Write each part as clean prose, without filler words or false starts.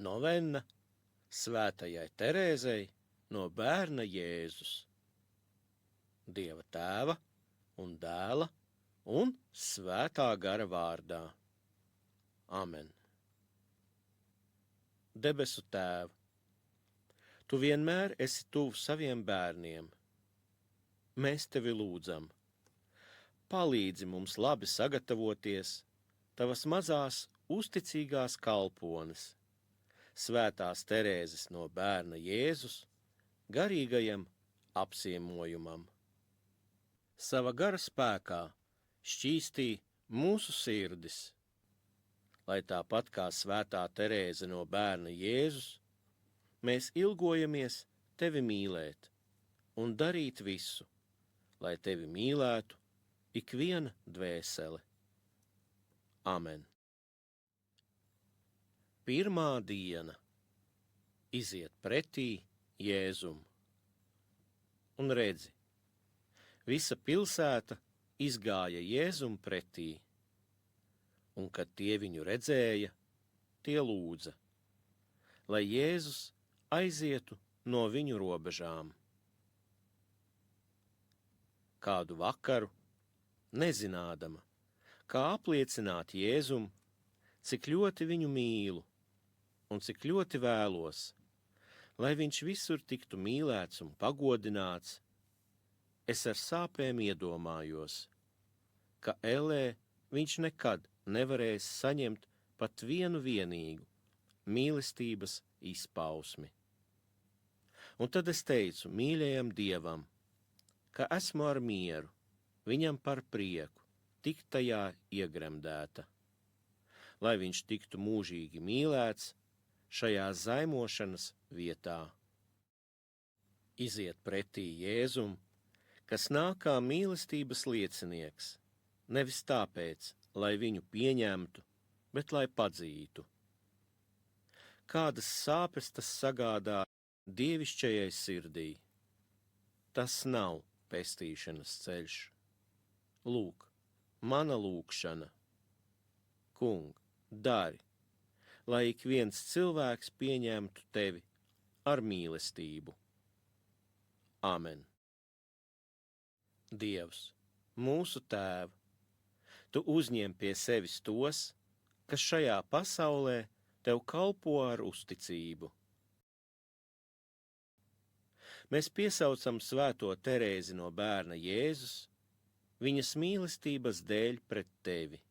Novenna Svētajai Terēzei no bērna Jēzus. Dieva Tēva un Dēla un Svētā gara vārdā. Amen. Debesu Tēv, Tu vienmēr esi tuvu saviem bērniem. Mēs Tevi lūdzam. Palīdzi mums labi sagatavoties Tavas mazās uzticīgās kalpones, Svētās Terēzes no bērna Jēzus, garīgajam apciemojumam. Sava gara spēkā šķīstī mūsu sirdis, lai tāpat kā Svētā Terēze no bērna Jēzus, mēs ilgojamies Tevi mīlēt un darīt visu, lai Tevi mīlētu ikviena dvēsele. Amen. Pirmā diena. Iziet pretī Jēzum. Un redzi, visa pilsēta izgāja Jēzum pretī, un kad tie viņu redzēja, tie lūdza, lai Jēzus aizietu no viņu robežām. Kādu vakaru, nezinādama, kā apliecināt Jēzum, cik ļoti viņu mīlu un cik ļoti vēlos, lai viņš visur tiktu mīlēts un pagodināts, es ar sāpēm iedomājos, ka ellē viņš nekad nevarēs saņemt pat vienu vienīgu mīlestības izpausmi. Un tad es teicu mīļajam Dievam, ka esmu ar mieru, viņam par prieku, tikt tajā iegremdēta, lai viņš tiktu mūžīgi mīlēts šajā zaimošanas vietā. Iziet pretī Jēzum, kas nāk kā mīlestības liecinieks, nevis tāpēc, lai viņu pieņemtu, bet lai padzītu. Kādas sāpes tas sagādā dievišķajai sirdī? Tas nav pestīšanas ceļš. Lūk, mana lūkšana. Kung, dari, lai ik viens cilvēks pieņemtu Tevi ar mīlestību. Amen. Dievs, mūsu Tēv, Tu uzņem pie sevis tos, kas šajā pasaulē Tev kalpo ar uzticību. Mēs piesaucam Svēto Terēzi no bērna Jēzus, viņas mīlestības dēļ pret Tevi.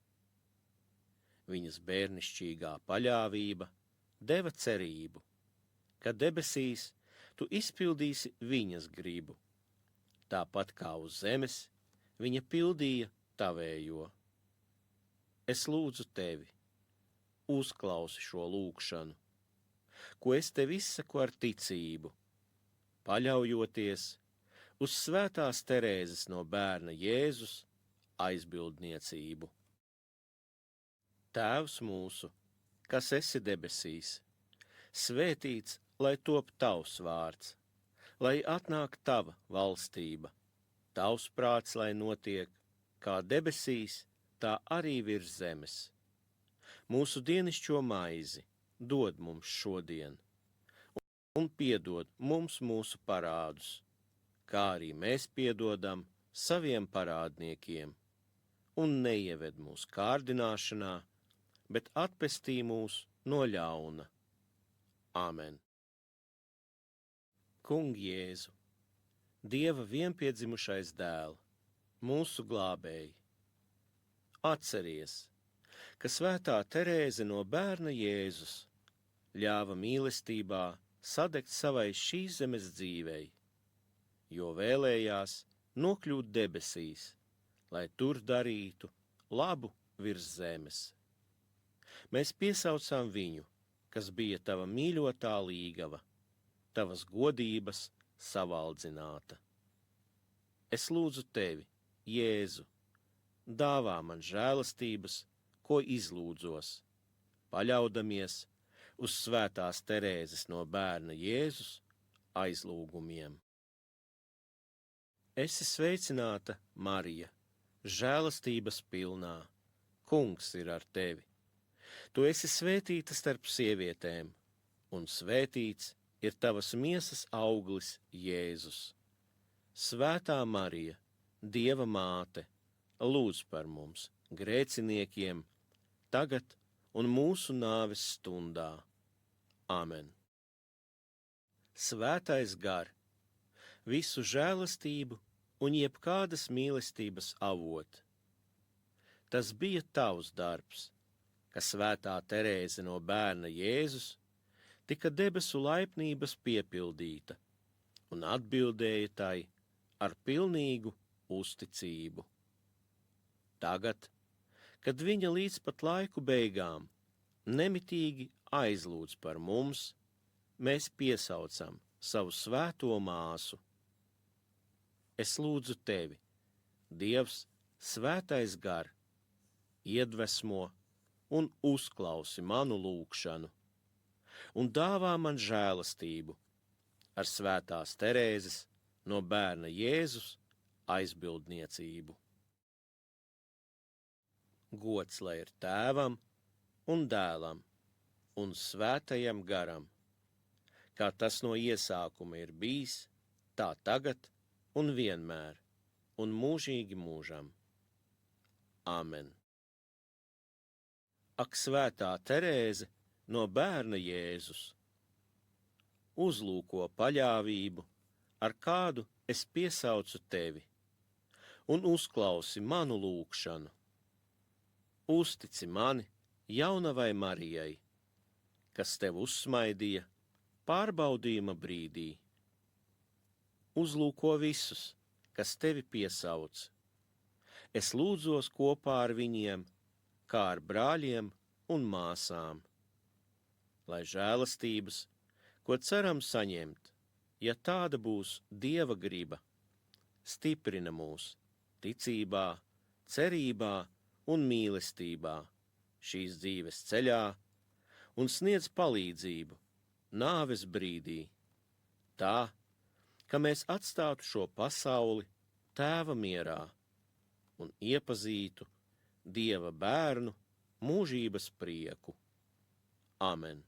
Viņas bērnišķīgā paļāvība deva cerību, ka debesīs Tu izpildīsi viņas gribu, tāpat kā uz zemes viņa pildīja Tavējo. Es lūdzu Tevi, uzklausi šo lūgšanu, ko es Tev izsaku ar ticību, paļaujoties uz Svētās Terēzes no bērna Jēzus aizbildniecību. Tēvs mūsu, kas esi debesīs, svētīts, lai top Tavs vārds, lai atnāk Tava valstība, Tavs prāts, lai notiek, kā debesīs, tā arī virs zemes. Mūsu dienišķo maizi dod mums šodien, un piedod mums mūsu parādus, kā arī mēs piedodam saviem parādniekiem, un neieved mūs kārdināšanā, bet atpestī mūs no ļauna. Amen. Kung Jēzu, Dieva vienpiedzimušais dēl, mūsu glābēji, atceries, ka Svētā Terēze no bērna Jēzus ļāva mīlestībā sadegt savai šīs zemes dzīvei, jo vēlējās nokļūt debesīs, lai tur darītu labu virs zemes. Mēs piesaucām viņu, kas bija Tava mīļotā līgava, Tavas godības savaldzināta. Es lūdzu Tevi, Jēzu, dāvā man žēlastības, ko izlūdzos, paļaudamies uz Svētās Terēzes no bērna Jēzus aizlūgumiem. Esi sveicināta, Marija, žēlastības pilnā, Kungs ir ar Tevi. Tu esi svētīta starp sievietēm, un svētīts ir tavas miesas auglis, Jēzus. Svētā Marija, Dieva māte, lūdz par mums, grēciniekiem, tagad un mūsu nāves stundā. Āmen. Svētais gar, visu žēlastību un jebkādas mīlestības avot. Tas bija tavs darbs, ka svētā Terēze no bērna Jēzus tika debesu laipnības piepildīta un atbildēja tai ar pilnīgu uzticību. Tagad, kad viņa līdz pat laiku beigām nemitīgi aizlūdz par mums, mēs piesaucam savu svēto māsu. Es lūdzu tevi, Dievs, svētais gar, iedvesmo un uzklausi manu lūgšanu, un dāvā man žēlastību ar svētās Terēzes no bērna Jēzus aizbildniecību. Gods lai ir Tēvam un Dēlam un Svētajam garam, kā tas no iesākuma ir bijis, tā tagad un vienmēr, un mūžīgi mūžam. Āmen. Ak, svētā Terēze no bērna Jēzus, uzlūko paļāvību, ar kādu es piesaucu tevi, un uzklausi manu lūgšanu. Uztici mani jaunavai Marijai, kas tev uzsmaidīja pārbaudījuma brīdī. Uzlūko visus, kas tevi piesauc. Es lūdzos kopā ar viņiem, kā ar brāļiem un māsām. Lai žēlastības, ko ceram saņemt, ja tāda būs Dieva griba, stiprina mūs ticībā, cerībā un mīlestībā šīs dzīves ceļā un sniedz palīdzību nāves brīdī, tā, ka mēs atstātu šo pasauli Tēva mierā un iepazītu Dieva bērnu mūžības prieku. Amen.